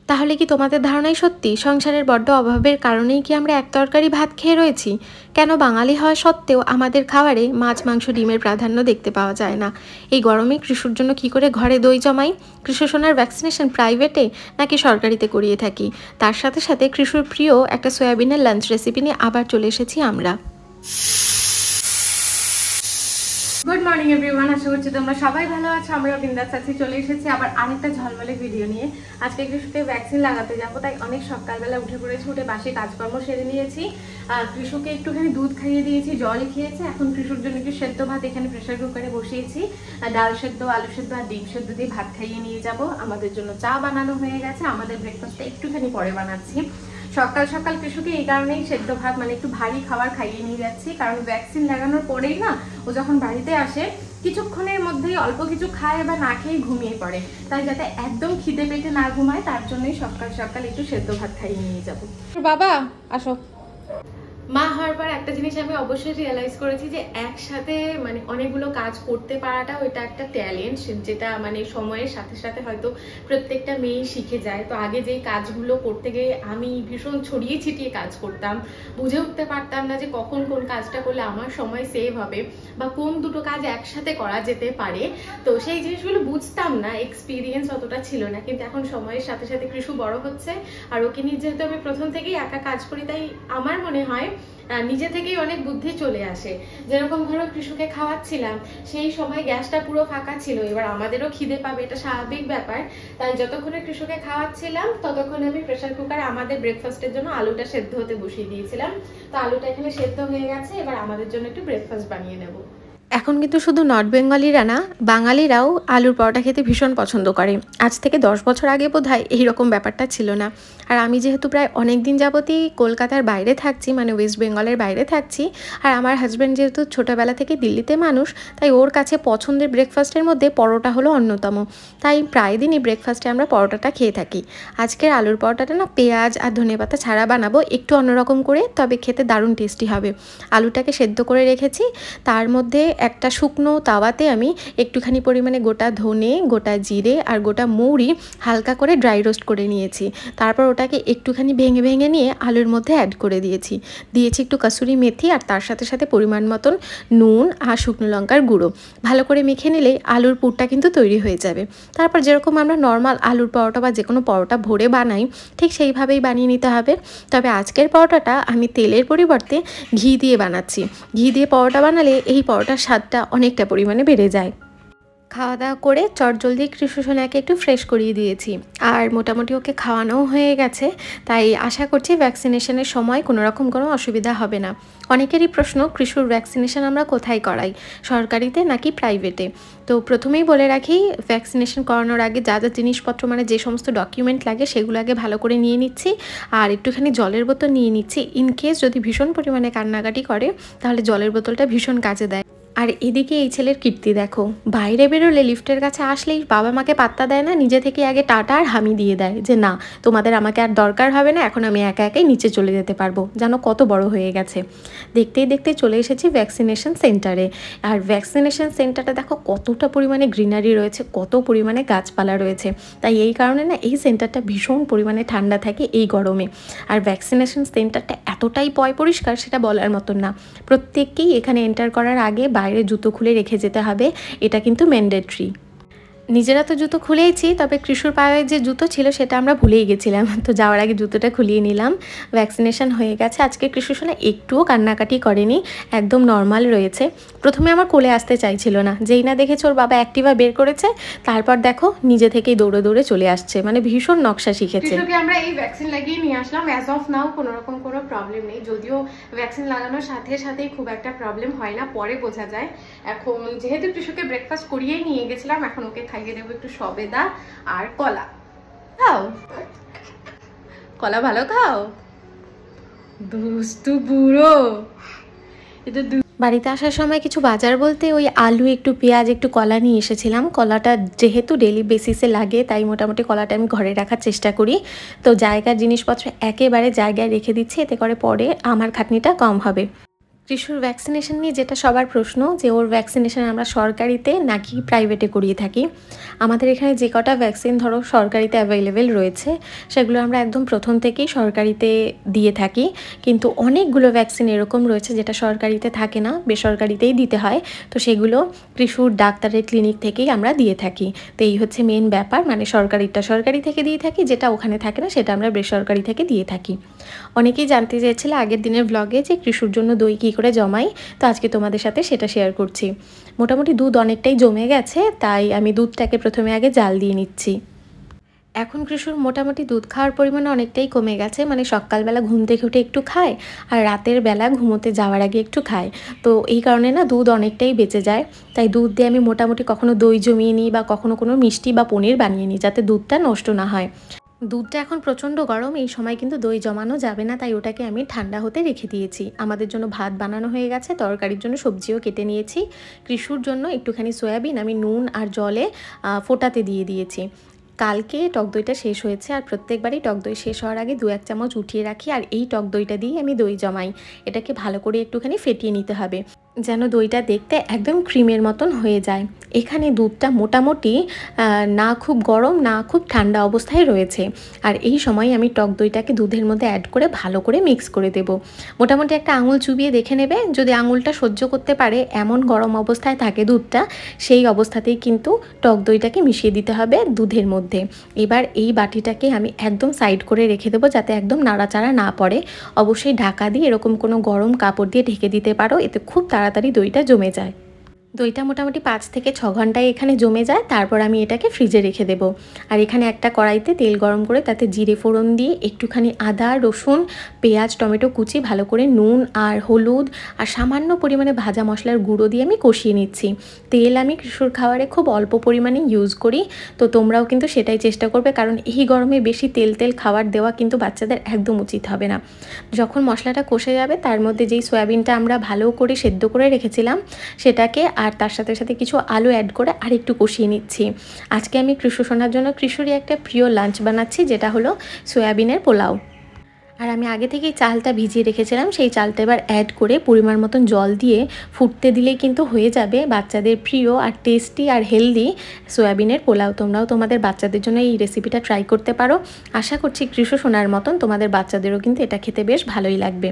তাহলে কি তোমাদের ধারণাই সত্যি? সংসারের বড্ড অভাবের কারণেই কি আমরা এক তরকারি ভাত খেয়ে রয়েছি? কেন বাঙালি হওয়া সত্ত্বেও আমাদের খাবারে মাছ, মাংস, ডিমের প্রাধান্য দেখতে পাওয়া যায় না? এই গরমে কৃষুর জন্য কি করে ঘরে দই জমাই? কৃষু সোনার ভ্যাকসিনেশন প্রাইভেটে নাকি সরকারিতে করিয়ে থাকি? তার সাথে সাথে কৃষুর প্রিয় একটা সয়াবিনের লাঞ্চ রেসিপি নিয়ে আবার চলে এসেছি আমরা। গুড মর্নিং এভরিওয়ান, আশা করছি তোমরা সবাই ভালো আছো। আমরাও বিন্দাস আছি। চলে এসেছি আবার আরেকটা ঝলমলে ভিডিও নিয়ে। আজকে কৃষুকে ভ্যাকসিন লাগাতে যাবো, তাই অনেক সকালবেলা উঠে পড়েছি। উঠে বাসি কাজকর্ম সেরে নিয়েছি। কৃষুকে একটুখানি দুধ খাইয়ে দিয়েছি, জল খেয়েছে। এখন কৃষুর জন্য একটু সেদ্ধ ভাত এখানে প্রেশার কুকারে বসিয়েছি। ডাল সেদ্ধ, আলু সেদ্ধ আর ডিম সেদ্ধ দিয়ে ভাত খাইয়ে নিয়ে যাব। আমাদের জন্য চা বানানো হয়ে গেছে। আমাদের ব্রেকফাস্টটা একটুখানি পরে বানাচ্ছি। সকাল সকাল কৃষুকে এই কারণেই সেদ্ধ ভাত মানে একটু ভারী খাবার খাইয়ে নিয়ে যাচ্ছি, কারণ ভ্যাকসিন লাগানোর পরেই না ও যখন বাড়িতে আসে কিছুক্ষণের মধ্যেই অল্প কিছু খায় বা না খেয়ে ঘুমিয়ে পড়ে। তাই যাতে একদম খিদে পেটে না ঘুমায় তার জন্যই সকাল সকাল একটু সেদ্ধ ভাত খাইয়ে নিয়ে যাবো। বাবা আসো। মা হওয়ার পর একটা জিনিস আমি অবশ্যই রিয়েলাইজ করেছি যে একসাথে মানে অনেকগুলো কাজ করতে পারাটাও এটা একটা ট্যালেন্ট, যেটা মানে সময়ের সাথে সাথে হয়তো প্রত্যেকটা মেয়ে শিখে যায়। তো আগে যেই কাজগুলো করতে গিয়ে আমি ভীষণ ছড়িয়ে ছিটিয়ে কাজ করতাম, বুঝে উঠতে পারতাম না যে কখন কোন কাজটা করলে আমার সময় সেভ হবে বা কোন দুটো কাজ একসাথে করা যেতে পারে। তো সেই জিনিসগুলো বুঝতাম না, এক্সপিরিয়েন্স অতটা ছিল না। কিন্তু এখন সময়ের সাথে সাথে কৃষু বড় হচ্ছে আর ওকে নিয়ে যেহেতু আমি প্রথম থেকেই একা কাজ করি, তাই আমার মনে হয় নিজে থেকেই অনেক বুদ্ধি চলে আসে। যেরকম ধরো কৃষুকে খাওয়াচ্ছিলাম, সেই সময় গ্যাসটা পুরো ফাঁকা ছিল, এবার আমাদেরও খিদে পাবে, এটা স্বাভাবিক ব্যাপার। তাই যতক্ষণে কৃষুকে খাওয়াচ্ছিলাম ততক্ষণে আমি প্রেসার কুকারে আমাদের ব্রেকফাস্টের জন্য আলুটা সেদ্ধ হতে বসিয়ে দিয়েছিলাম। তো আলুটা এখানে সেদ্ধ হয়ে গেছে, এবার আমাদের জন্য একটু ব্রেকফাস্ট বানিয়ে নেব। এখন কিন্তু শুধু নর্থ বেঙ্গলিরা না, বাঙালিরাও আলুর পরোটা খেতে ভীষণ পছন্দ করে। আজ থেকে 10 বছর আগে বোধহয় এইরকম ব্যাপারটা ছিল না। আর আমি যেহেতু প্রায় অনেক দিন যাবতই কলকাতার বাইরে থাকছি, মানে ওয়েস্ট বেঙ্গলের বাইরে থাকছি, আর আমার হাজব্যান্ড যেহেতু ছোটোবেলা থেকে দিল্লিতে মানুষ, তাই ওর কাছে পছন্দের ব্রেকফাস্টের মধ্যে পরোটা হলো অন্যতম। তাই প্রায় দিনই ব্রেকফাস্টে আমরা পরোটাটা খেয়ে থাকি। আজকের আলুর পরোটাটা না পেঁয়াজ আর ধনেপাতা ছাড়া বানাবো, একটু অন্যরকম করে, তবে খেতে দারুণ টেস্টি হবে। আলুটাকে সেদ্ধ করে রেখেছি, তার মধ্যে একটা শুকনো তাওয়াতে আমি একটুখানি পরিমাণে গোটা ধনে, গোটা জিরে আর গোটা মৌরি হালকা করে ড্রাই রোস্ট করে নিয়েছি। তারপর ওটাকে একটুখানি ভেঙে ভেঙে নিয়ে আলুর মধ্যে অ্যাড করে দিয়েছি একটু কাসুরি মেথি, আর তার সাথে সাথে পরিমাণ মতন নুন আর শুকনো লঙ্কার গুঁড়ো। ভালো করে মেখে নিলেই আলুর পুরটা কিন্তু তৈরি হয়ে যাবে। তারপর যেরকম আমরা নর্মাল আলুর পরোটা বা যে কোনো পরোটা ভরে বানাই, ঠিক সেইভাবেই বানিয়ে নিতে হবে। তবে আজকের পরোটাটা আমি তেলের পরিবর্তে ঘি দিয়ে বানাচ্ছি। ঘি দিয়ে পরোটা বানালে এই পরোটার স্বাদটা অনেকটা পরিমাণে বেড়ে যায়। খাওয়া দাওয়া করে চটজলদি কৃষু সোনাকে একটু ফ্রেশ করিয়ে দিয়েছি, আর মোটামুটি ওকে খাওয়ানোও হয়ে গেছে। তাই আশা করছি ভ্যাকসিনেশনের সময় কোনো রকম কোনো অসুবিধা হবে না। অনেকেরই প্রশ্ন, কৃষুর ভ্যাকসিনেশন আমরা কোথায় করাই, সরকারিতে নাকি প্রাইভেটে? তো প্রথমেই বলে রাখি, ভ্যাকসিনেশন করানোর আগে যা যা জিনিসপত্র মানে যে সমস্ত ডকুমেন্ট লাগে সেগুলো আগে ভালো করে নিয়ে নিচ্ছি, আর একটুখানি জলের বোতল নিয়ে নিচ্ছি। ইনকেস যদি ভীষণ পরিমাণে কান্নাকাটি করে তাহলে জলের বোতলটা ভীষণ কাজে দেয়। আর এদিকে এই ছেলের কীর্তি দেখো, বাইরে বেরোলে লিফটের কাছে আসলেই বাবা মাকে পাত্তা দেয় না, নিজে থেকে আগে টাটা আর হামি দিয়ে দেয় যে না, তোমাদের আমাকে আর দরকার হবে না, এখন আমি একা একাই নিচে চলে যেতে পারবো। জানো কত বড় হয়ে গেছে। দেখতেই দেখতে চলে এসেছি ভ্যাকসিনেশন সেন্টারে। আর ভ্যাকসিনেশন সেন্টারটা দেখো কতটা পরিমাণে গ্রিনারি রয়েছে, কত পরিমাণে গাছপালা রয়েছে। তাই এই কারণে না এই সেন্টারটা ভীষণ পরিমাণে ঠান্ডা থাকে এই গরমে। আর ভ্যাকসিনেশন সেন্টারটা এতটাই পয় পরিষ্কার সেটা বলার মতন না। প্রত্যেককেই এখানে এন্টার করার আগে বাইরে জুতো খুলে রেখে যেতে হবে, এটা কিন্তু ম্যান্ডেটরি। নিজেরা তো জুতো খুলেইছি, তবে কৃষুর পায়ে যে জুতো ছিল সেটা আমরা ভুলেই গেছিলাম, তো যাওয়ার আগে জুতোটা খুলিয়ে নিলাম। ভ্যাকসিনেশন হয়ে গেছে। আজকে কৃষু সোনা একটুও কান্নাকাটি করেনি, একদম নর্মাল রয়েছে। প্রথমে আমার কোলে আসতে চাইছিল না, যেই না দেখেছে ওর বাবা অ্যাক্টিভা বের করেছে, তারপর দেখো নিজে থেকেই দৌড়ে দৌড়ে চলে আসছে, মানে ভীষণ নকশা শিখেছে। আমরা এই ভ্যাকসিন লাগিয়ে নিয়ে আসলাম। অ্যাজ অফ নাও কোনো রকম কোনো প্রবলেম নেই, যদিও ভ্যাকসিন লাগানোর সাথে সাথেই খুব একটা প্রবলেম হয় না, পরে বোঝা যায়। এখন যেহেতু কৃষুকে ব্রেকফাস্ট করিয়েই নিয়ে গেছিলাম, এখন ওকে খাইয়ে দেবো একটু সবেদা আর কলা। খাও কলা, ভালো খাও, দুষ্টু বুড়ো। এটা বাড়িতে আসার সময় কিছু বাজার বলতে ওই আলু, একটু পেঁয়াজ, একটু কলা নিয়ে এসেছিলাম। কলাটা যেহেতু ডেলি বেসিসে লাগে তাই মোটামুটি কলাটা আমি ঘরে রাখার চেষ্টা করি। তো জায়গার জিনিসপত্র একেবারে জায়গায় রেখে দিচ্ছি, এতে করে পরে আমার খাটনিটা কম হবে। কৃষুর ভ্যাকসিনেশন নিয়ে যেটা সবার প্রশ্ন যে ওর ভ্যাকসিনেশন আমরা সরকারিতে নাকি প্রাইভেটে করিয়ে থাকি। আমাদের এখানে যে কটা ভ্যাকসিন ধরো সরকারিতে অ্যাভেলেবেল রয়েছে সেগুলো আমরা একদম প্রথম থেকেই সরকারিতে দিয়ে থাকি, কিন্তু অনেকগুলো ভ্যাকসিন এরকম রয়েছে যেটা সরকারিতে থাকে না, বেসরকারিতেই দিতে হয়। তো সেগুলো কৃষুর ডাক্তারের ক্লিনিক থেকেই আমরা দিয়ে থাকি। তো এই হচ্ছে মেন ব্যাপার, মানে সরকারিটা সরকারি থেকে দিয়ে থাকি, যেটা ওখানে থাকে না সেটা আমরা বেসরকারি থেকে দিয়ে থাকি। অনেকেই জানতে চেয়েছিল আগের দিনের ব্লগে যে কৃষুর জন্য দই কী করে জমাই, তো আজকে তোমাদের সাথে সেটা শেয়ার করছি। মোটামুটি দুধ অনেকটাই জমে গেছে, তাই আমি দুধটাকে প্রথমে আগে জাল দিয়ে নিচ্ছি। এখন কৃষুর মোটামুটি দুধ খাওয়ার পরিমাণ অনেকটাই কমে গেছে, মানে সকালবেলা ঘুম থেকে উঠে একটু খায় আর রাতের বেলা ঘুমোতে যাওয়ার আগে একটু খায়। তো এই কারণে না দুধ অনেকটাই বেঁচে যায়, তাই দুধ দিয়ে আমি মোটামুটি কখনো দই জমিয়ে নিই বা কখনো কোনো মিষ্টি বা পনির বানিয়ে নিই যাতে দুধটা নষ্ট না হয়। দুধটা এখন প্রচণ্ড গরম, এই সময় কিন্তু দই জমানো যাবে না, তাই ওটাকে আমি ঠান্ডা হতে রেখে দিয়েছি। আমাদের জন্য ভাত বানানো হয়ে গেছে, তরকারির জন্য সবজিও কেটে নিয়েছি। কৃষুর জন্য একটুখানি সয়াবিন আমি নুন আর জলে ফোটাতে দিয়ে দিয়েছি। কালকে টক দইটা শেষ হয়েছে, আর প্রত্যেকবারই টক দই শেষ হওয়ার আগে 2-1 চামচ উঠিয়ে রাখি, আর এই টক দইটা দিয়ে আমি দই জমাই। এটাকে ভালো করে একটুখানি ফেটিয়ে নিতে হবে যেন দইটা দেখতে একদম ক্রিমের মতন হয়ে যায়। এখানে দুধটা মোটামুটি না খুব গরম না খুব ঠান্ডা অবস্থায় রয়েছে, আর এই সময় আমি টক দইটাকে দুধের মধ্যে অ্যাড করে ভালো করে মিক্স করে দেব। মোটামুটি একটা আঙুল চুবিয়ে দেখে নেবে, যদি আঙুলটা সহ্য করতে পারে এমন গরম অবস্থায় থাকে দুধটা, সেই অবস্থাতেই কিন্তু টক দইটাকে মিশিয়ে দিতে হবে দুধের মধ্যে। এবার এই বাটিটাকে আমি একদম সাইড করে রেখে দেবো যাতে একদম নাড়াচাড়া না পড়ে। অবশ্যই ঢাকা দিয়ে এরকম কোনো গরম কাপড় দিয়ে ঢেকে দিতে পারো, এতে খুব তাড়াতাড়ি দইটা জমে যায়। দইটা মোটামুটি 5 থেকে 6 ঘন্টায় এখানে জমে যায়, তারপর আমি এটাকে ফ্রিজে রেখে দেব। আর এখানে একটা কড়াইতে তেল গরম করে তাতে জিরে ফোড়ন দিয়ে একটুখানি আদা রসুন পেঁয়াজ টমেটো কুচি ভালো করে নুন আর হলুদ আর সামান্য পরিমাণে ভাজা মশলার গুঁড়ো দিয়ে আমি কষিয়ে নিচ্ছি। তেল আমি কৃষুর খাবারে খুব অল্প পরিমাণে ইউজ করি, তো তোমরাও কিন্তু সেটাই চেষ্টা করবে, কারণ এই গরমে বেশি তেল খাবার দেওয়া কিন্তু বাচ্চাদের একদম উচিত হবে না। যখন মশলাটা কষে যাবে তার মধ্যে যেই সয়াবিনটা আমরা ভালো করে সেদ্ধ করে রেখেছিলাম সেটাকে আর তার সাথে সাথে কিছু আলু অ্যাড করে আর একটু কষিয়ে নিচ্ছি। আজকে আমি কৃষু সোনার জন্য কৃষুরই একটা প্রিয় লাঞ্চ বানাচ্ছি, যেটা হলো সয়াবিনের পোলাও। আর আমি আগে থেকেই চালটা ভিজিয়ে রেখেছিলাম, সেই চালটা এবার অ্যাড করে পরিমাণ মতন জল দিয়ে ফুটতে দিলেই কিন্তু হয়ে যাবে বাচ্চাদের প্রিয় আর টেস্টি আর হেলদি সয়াবিনের পোলাও। তোমরাও তোমাদের বাচ্চাদের জন্য এই রেসিপিটা ট্রাই করতে পারো। আশা করছি কৃষু সোনার মতন তোমাদের বাচ্চাদেরও কিন্তু এটা খেতে বেশ ভালোই লাগবে।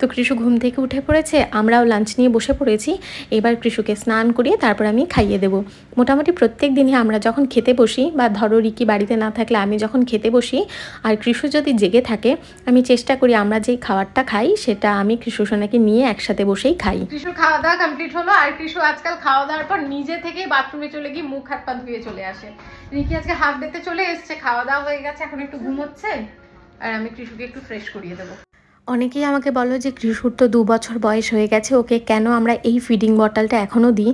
তো কৃষু ঘুম থেকে উঠে পড়েছে, আমরাও লাঞ্চ নিয়ে বসে পড়েছি। এবার কৃষুকে স্নান করিয়ে তারপর আমি খাইয়ে দেবো। মোটামুটি প্রত্যেক দিনই আমরা যখন খেতে বসি, বা ধরো রিকি বাড়িতে না থাকলে আমি যখন খেতে বসি আর কৃষু যদি জেগে থাকে, আমি চেষ্টা করি আমরা যেই খাবারটা খাই সেটা আমি কৃষু সোনাকে নিয়ে একসাথে বসেই খাই। কৃষু খাওয়া দাওয়া কমপ্লিট হলো, আর কৃষু আজকাল খাওয়া দাওয়ার পর নিজে থেকেই বাথরুমে চলে গিয়ে মুখ হাত পা ধুয়ে চলে আসে। রিকি আজকে হাফ ডেতে চলে এসছে, খাওয়া দাওয়া হয়ে গেছে, এখন একটু ঘুমোচ্ছে, আর আমি কৃষুকে একটু ফ্রেশ করিয়ে দেবো। অনেকেই আমাকে বলো যে কৃষুর তো 2 বছর বয়স হয়ে গেছে, ওকে কেন আমরা এই ফিডিং বটলটা এখনও দিই।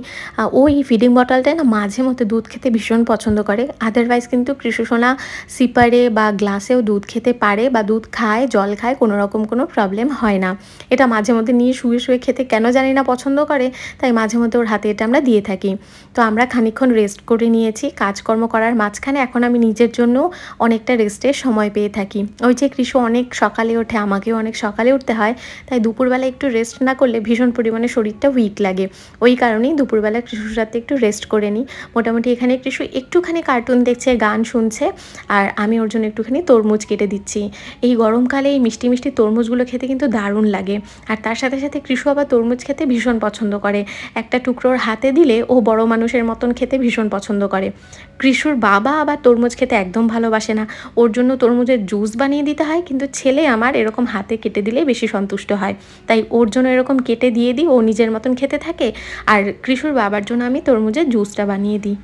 ও এই ফিডিং বটলটায় না মাঝে মধ্যে দুধ খেতে ভীষণ পছন্দ করে, আদারওয়াইজ কিন্তু কৃষু সোনা সিপারে বা গ্লাসেও দুধ খেতে পারে বা দুধ খায় জল খায়, কোনো রকম কোনো প্রবলেম হয় না। এটা মাঝে মধ্যে নিয়ে শুয়ে শুয়ে খেতে কেন জানি না পছন্দ করে, তাই মাঝে মধ্যে ওর হাতে এটা আমরা দিয়ে থাকি। তো আমরা খানিকক্ষণ রেস্ট করে নিয়েছি কাজকর্ম করার মাঝখানে, এখন আমি নিজের জন্য অনেকটা রেস্টের সময় পেয়ে থাকি। ওই যে কৃষু অনেক সকালে ওঠে, আমাকেও অনেক সকালে উঠতে হয়, তাই দুপুরবেলা একটু রেস্ট না করলে ভীষণ পরিমাণে শরীরটা উইক লাগে। ওই কারণেই দুপুরবেলা কৃষুর সাথে একটু রেস্ট করে নিই। মোটামুটি এখানে কৃষু একটুখানি কার্টুন দেখছে, গান শুনছে, আর আমি ওর জন্য একটুখানি তরমুজ কেটে দিচ্ছি। এই গরমকালে এই মিষ্টি মিষ্টি তরমুজগুলো খেতে কিন্তু দারুণ লাগে, আর তার সাথে সাথে কৃষু আবার তরমুজ খেতে ভীষণ পছন্দ করে। একটা টুকরোর হাতে দিলে ও বড় মানুষের মতন খেতে ভীষণ পছন্দ করে। কৃষুর বাবা আবার তরমুজ খেতে একদম ভালোবাসে না, ওর জন্য তরমুজের জুস বানিয়ে দিতে হয়, কিন্তু ছেলে আমার এরকম হাতে কেটে দিলে বেশি সন্তুষ্ট হয়, তাই ওর জন্য এরকম কেটে দিয়ে দিই, ও নিজের মতন খেতে থাকে। আর কৃষুর বাবার জন্য আমি তরমুজের জুসটা বানিয়ে দিই।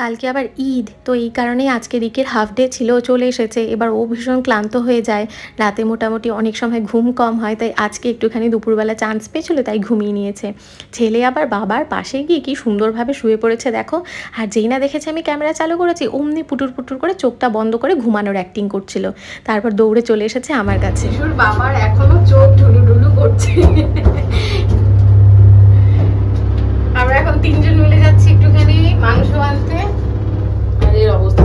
কালকে আবার ঈদ, তো এই কারণেই আজকে রিকের হাফ ডে ছিল, চলে এসেছে। এবার ও ভীষণ ক্লান্ত হয়ে যায়, রাতে মোটামুটি অনেক সময় ঘুম কম হয়, তাই আজকে একটুখানি দুপুরবেলা চান্স পেয়েছিল তাই ঘুমিয়ে নিয়েছে। ছেলে আবার বাবার পাশে গিয়ে কি সুন্দরভাবে শুয়ে পড়েছে দেখো, আর যেই না দেখেছে আমি ক্যামেরা চালু করেছি অমনি পুটুর পুটুর করে চোখটা বন্ধ করে ঘুমানোর অ্যাক্টিং করছিল, তারপর দৌড়ে চলে এসেছে আমার কাছে। বাবার এখনো চোখ ঢুলু ঢুলু করছে। আমরা এখন 3 জন মিলে যাচ্ছি একটুখানি মাংস আনতে, আর এর অবস্থা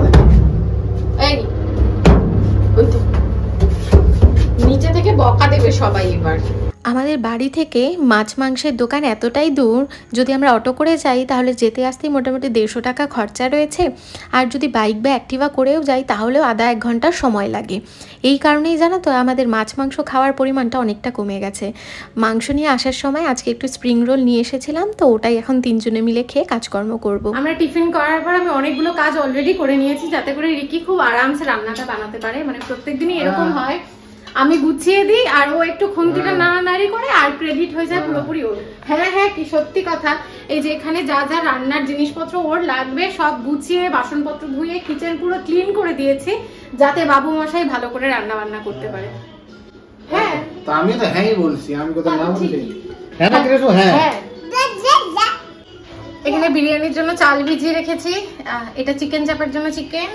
এই নিচে থেকে বকা দেবে সবাই। এবার আমাদের বাড়ি থেকে মাছ মাংসের দোকান এতটাই দূর, যদি আমরা অটো করে যাই তাহলে যেতে আসতেই মোটামুটি 150 টাকা খরচা রয়েছে। আর যদি বাইক বা অ্যাক্টিভা করেও যাই তাহলেও আধা 1 ঘন্টা সময় লাগে। এই কারণেই জানো তো আমাদের মাছ মাংস খাওয়ার পরিমাণটা অনেকটা কমে গেছে। মাংস নিয়ে আসার সময় আজকে একটু স্প্রিং রোল নিয়ে এসেছিলাম, তো ওটাই এখন 3 জনে মিলে খেয়ে কাজকর্ম করব। আমরা টিফিন করার পর আমি অনেকগুলো কাজ অলরেডি করে নিয়েছি, যাতে করে রিকি খুব আরামসে রান্নাটা বানাতে পারে। মানে প্রত্যেকদিনই এরকম হয়, আমি গুছিয়ে দিই আর ও একটু খুন্তিটা নাড়ানাড়ি করে আর ক্রেডিট হয়ে যায় পুরোপুরি ওর। হ্যাঁ হ্যাঁ, কি সত্যি কথা। এই যে এখানে যা যা রান্নার জিনিসপত্র ওর লাগবে সব গুছিয়ে বাসনপত্র ধুয়ে কিচেন পুরো ক্লিন করে দিয়েছি, যাতে বাবু মশাই ভালো করে রান্না বান্না করতে পারে। হ্যাঁ, তো আমি তো হ্যাঁই বলছি, আমি কোথাও না বলছি। হ্যাঁ না কিছু, হ্যাঁ। এখানে বিরিয়ানির জন্য চাল ভিজিয়ে রেখেছি, এটা চিকেন চাপের জন্য চিকেন,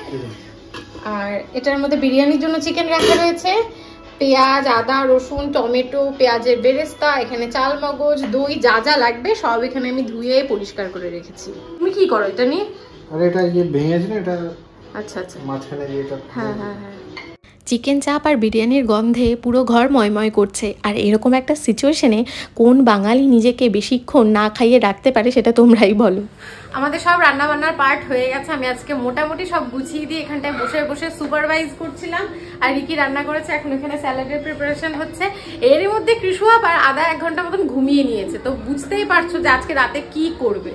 আর এটার মধ্যে বিরিয়ানির জন্য চিকেন রাখা রয়েছে। পেঁয়াজ, আদা, রসুন, টমেটো, পেঁয়াজের বেরেস্তা, এখানে চাল মগজ, দই, যা যা লাগবে সব এখানে আমি ধুয়ে পরিষ্কার করে রেখেছি। তুমি কি করো এটা নিয়ে? আরে এটা ভেঙেছে না, এটা আচ্ছা আচ্ছা, মাঝখানে এটা। হ্যাঁ হ্যাঁ হ্যাঁ। চিকেন চাপ আর বিরিয়ানির গন্ধে পুরো ঘর ময়ময় করছে। আর এরকম একটা সিচুয়েশনে কোন বাঙালি নিজেকে বেশিক্ষণ না খাইয়ে রাখতে পারে সেটা তোমরাই বলো। আমাদের সব রান্না বান্নার পার্ট হয়ে গেছে। আমি আজকে মোটামুটি সব গুছিয়ে দিয়ে এখানটায় বসে বসে সুপারভাইজ করছিলাম, আর রিকি রান্না করেছে। এখন এখানে স্যালাডের প্রিপারেশন হচ্ছে। এরই মধ্যে কৃষু আবার আধা 1 ঘন্টা মতন ঘুমিয়ে নিয়েছে, তো বুঝতেই পারছো যে আজকে রাতে কি করবে।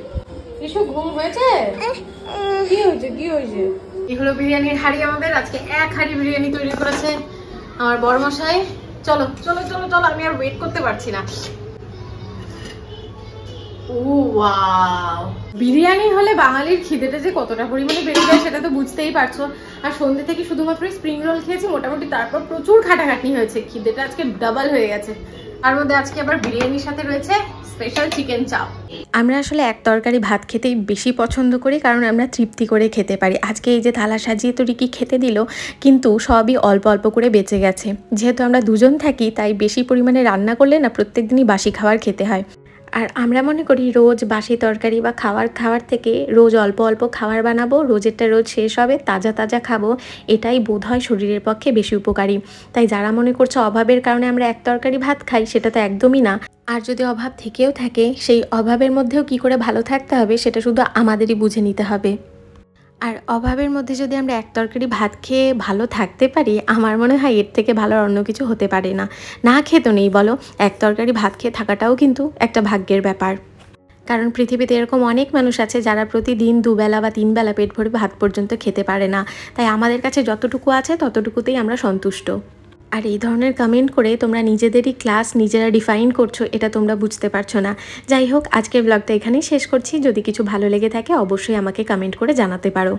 কৃষু ঘুম হয়েছে? কি হয়েছে কি হয়েছে? এই হলো বিরিয়ানির হাঁড়ি আমাদের। আজকে 1 হাঁড়ি বিরিয়ানি তৈরি করেছে আমার বড়মশাই। চলো চলো চলো চলো, আমি আর ওয়েট করতে পারছি না। বিরিয়ানি হলে বাঙালির খিদেটা যে কতটা পরিমাণে বেড়ে যায় সেটা তো বুঝতেই পারছো। আর সন্ধ্যে থেকে শুধুমাত্র স্প্রিং রোল খেয়েছি মোটামুটি, তারপর প্রচুর খাটাখাটনি হয়েছে, খিদেটা আজকে ডাবল হয়ে গেছে। তার মধ্যে আজকে আবার বিরিয়ানির সাথে রয়েছে স্পেশাল চিকেন চাপ। আমরা আসলে এক তরকারি ভাত খেতেই বেশি পছন্দ করি, কারণ আমরা তৃপ্তি করে খেতে পারি। আজকে এই যে থালা সাজিয়ে তো রিকি খেতে দিল, কিন্তু সবই অল্প অল্প করে বেঁচে গেছে। যেহেতু আমরা দুজন থাকি তাই বেশি পরিমাণে রান্না করলে না প্রত্যেক দিনই বাসি খাবার খেতে হয়। আর আমরা মনে করি রোজ বাসি তরকারি বা খাওয়ার থেকে রোজ অল্প অল্প খাবার বানাবো, রোজেরটা রোজ শেষ হবে, তাজা তাজা খাবো, এটাই বোধ হয় শরীরের পক্ষে বেশি উপকারী। তাই যারা মনে করছে অভাবের কারণে আমরা এক তরকারি ভাত খাই, সেটা তো একদমই না। আর যদি অভাব থেকেও থাকে, সেই অভাবের মধ্যেও কি করে ভালো থাকতে হবে সেটা শুধু আমাদেরই বুঝে নিতে হবে। আর অভাবের মধ্যে যদি আমরা এক তরকারি ভাত খেয়ে ভালো থাকতে পারি, আমার মনে হয় এর থেকে ভালো অন্য কিছু হতে পারে না। না খেয়ে তো নেই বলো, এক তরকারি ভাত খেয়ে থাকাটাও কিন্তু একটা ভাগ্যের ব্যাপার। কারণ পৃথিবীতে এরকম অনেক মানুষ আছে যারা প্রতিদিন 2 বেলা বা 3 বেলা পেট ভরে ভাত পর্যন্ত খেতে পারে না। তাই আমাদের কাছে যতটুকু আছে ততটুকুতেই আমরা সন্তুষ্ট। আর এই ধরনের কমেন্ট করে তোমরা নিজেদেরই ক্লাস নিজেরা ডিফাইন করছো, এটা তোমরা বুঝতে পারছো না। যাই হোক, আজকের ব্লগটা এখানেই শেষ করছি। যদি কিছু ভালো লেগে থাকে অবশ্যই আমাকে কমেন্ট করে জানাতে পারো।